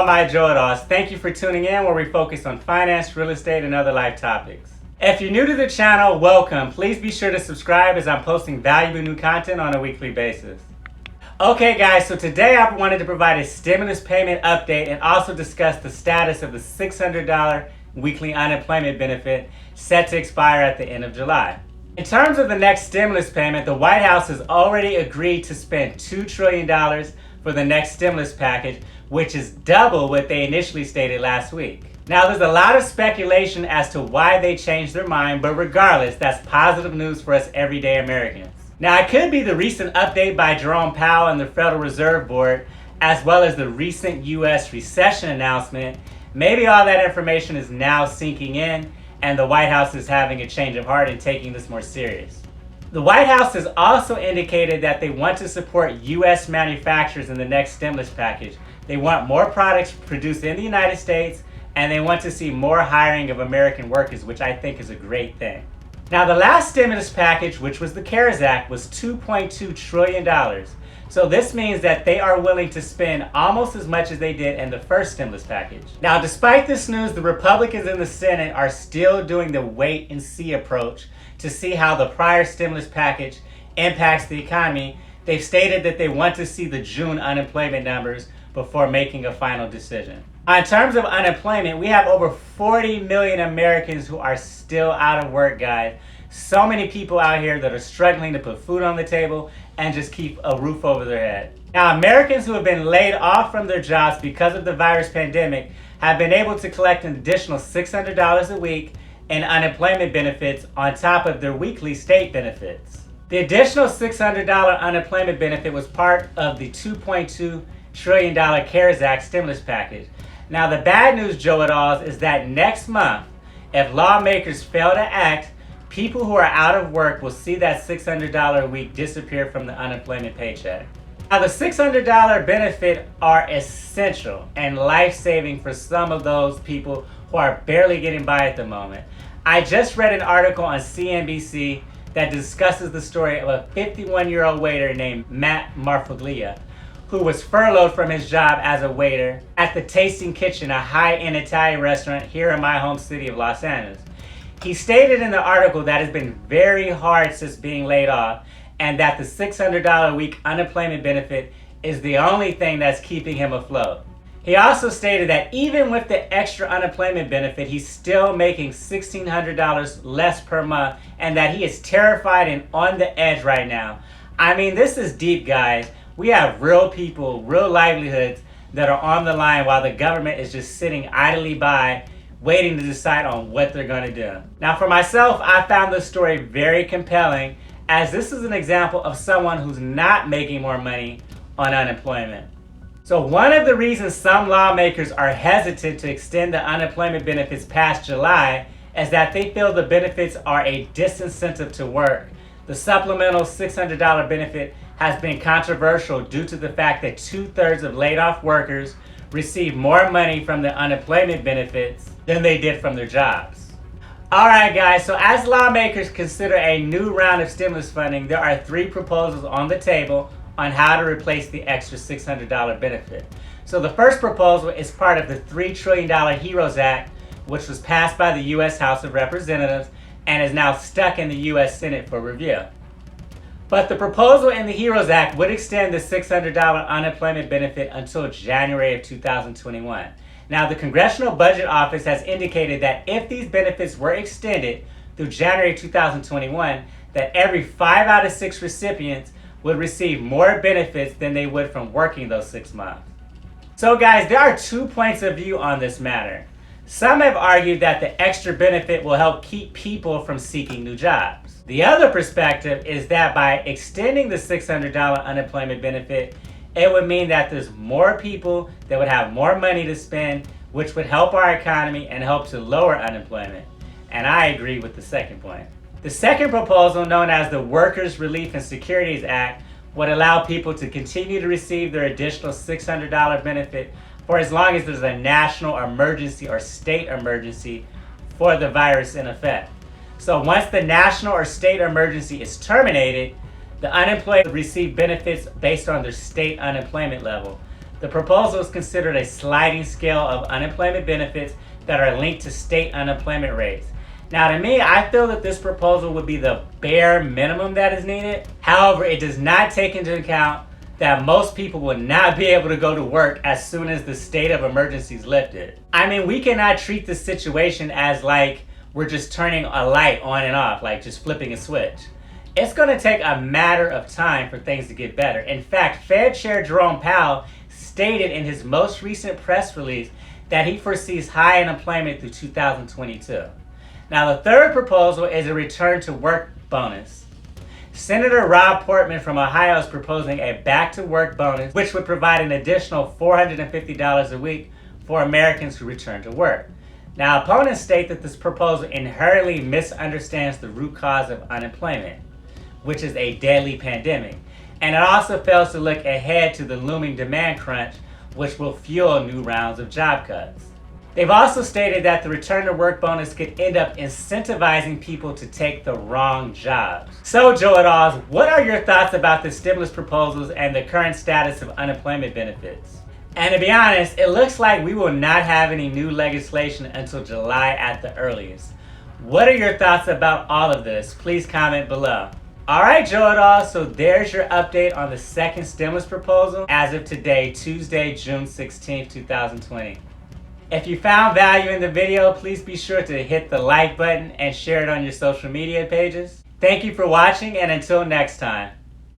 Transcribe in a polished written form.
my Joe-it-alls. Thank you for tuning in where we focus on finance, real estate, and other life topics. If you're new to the channel, welcome. Please be sure to subscribe as I'm posting valuable new content on a weekly basis. Okay guys, so today I wanted to provide a stimulus payment update and also discuss the status of the $600 weekly unemployment benefit set to expire at the end of July. In terms of the next stimulus payment, the White House has already agreed to spend $2 trillion for the next stimulus package, which is double what they initially stated last week. Now, there's a lot of speculation as to why they changed their mind, but regardless, that's positive news for us everyday Americans. Now, it could be the recent update by Jerome Powell and the Federal Reserve Board, as well as the recent U.S. recession announcement. Maybe all that information is now sinking in, and the White House is having a change of heart and taking this more serious. The White House has also indicated that they want to support U.S. manufacturers in the next stimulus package. They want more products produced in the United States, and they want to see more hiring of American workers, which I think is a great thing. Now, the last stimulus package, which was the CARES Act, was $2.2 trillion. So this means that they are willing to spend almost as much as they did in the first stimulus package. Now, despite this news, the Republicans in the Senate are still doing the wait and see approach to see how the prior stimulus package impacts the economy. They've stated that they want to see the June unemployment numbers before making a final decision. In terms of unemployment, we have over 40 million Americans who are still out of work, guys. So many people out here that are struggling to put food on the table and just keep a roof over their head. Now, Americans who have been laid off from their jobs because of the virus pandemic have been able to collect an additional $600 a week in unemployment benefits on top of their weekly state benefits. The additional $600 unemployment benefit was part of the $2.2 trillion CARES Act stimulus package. Now, the bad news, Joe-it-alls, is that next month, if lawmakers fail to act, people who are out of work will see that $600 a week disappear from the unemployment paycheck. Now, the $600 benefit are essential and life-saving for some of those people who are barely getting by at the moment. I just read an article on CNBC that discusses the story of a 51-year-old waiter named Matt Marfaglia, who was furloughed from his job as a waiter at the Tasting Kitchen, a high-end Italian restaurant here in my home city of Los Angeles. He stated in the article that it's been very hard since being laid off, and that the $600 a week unemployment benefit is the only thing that's keeping him afloat. He also stated that even with the extra unemployment benefit, he's still making $1,600 less per month, and that he is terrified and on the edge right now. I mean, this is deep, guys. We have real people, real livelihoods that are on the line while the government is just sitting idly by, waiting to decide on what they're going to do. Now, for myself, I found this story very compelling, as this is an example of someone who's not making more money on unemployment. So one of the reasons some lawmakers are hesitant to extend the unemployment benefits past July is that they feel the benefits are a disincentive to work. The supplemental $600 benefit has been controversial due to the fact that 2/3 of laid-off workers receive more money from the unemployment benefits than they did from their jobs. Alright guys, so as lawmakers consider a new round of stimulus funding, there are 3 proposals on the table on how to replace the extra $600 benefit. So the first proposal is part of the $3 trillion HEROES Act, which was passed by the U.S. House of Representatives and is now stuck in the U.S. Senate for review. But the proposal in the HEROES Act would extend the $600 unemployment benefit until January of 2021. Now, the Congressional Budget Office has indicated that if these benefits were extended through January 2021, that every 5 out of 6 recipients would receive more benefits than they would from working those 6 months. So guys, there are 2 points of view on this matter. Some have argued that the extra benefit will help keep people from seeking new jobs. The other perspective is that by extending the $600 unemployment benefit, it would mean that there's more people that would have more money to spend, which would help our economy and help to lower unemployment. And I agree with the second point. The second proposal, known as the Workers' Relief and Securities Act, would allow people to continue to receive their additional $600 benefit for as long as there's a national emergency or state emergency for the virus in effect. So once the national or state emergency is terminated, the unemployed receive benefits based on their state unemployment level. The proposal is considered a sliding scale of unemployment benefits that are linked to state unemployment rates. Now, to me, I feel that this proposal would be the bare minimum that is needed. However, it does not take into account that most people will not be able to go to work as soon as the state of emergency is lifted. I mean, we cannot treat this situation as like we're just turning a light on and off, like just flipping a switch. It's going to take a matter of time for things to get better. In fact, Fed Chair Jerome Powell stated in his most recent press release that he foresees high unemployment through 2022. Now, the third proposal is a return to work bonus. Senator Rob Portman from Ohio is proposing a back-to-work bonus, which would provide an additional $450 a week for Americans who return to work. Now, opponents state that this proposal inherently misunderstands the root cause of unemployment, which is a deadly pandemic, and it also fails to look ahead to the looming demand crunch, which will fuel new rounds of job cuts. They've also stated that the return to work bonus could end up incentivizing people to take the wrong jobs. So, Joe et al., what are your thoughts about the stimulus proposals and the current status of unemployment benefits? And to be honest, it looks like we will not have any new legislation until July at the earliest. What are your thoughts about all of this? Please comment below. Alright, Joe et al., so there's your update on the second stimulus proposal as of today, Tuesday, June 16, 2020. If you found value in the video, please be sure to hit the like button and share it on your social media pages. Thank you for watching, and until next time.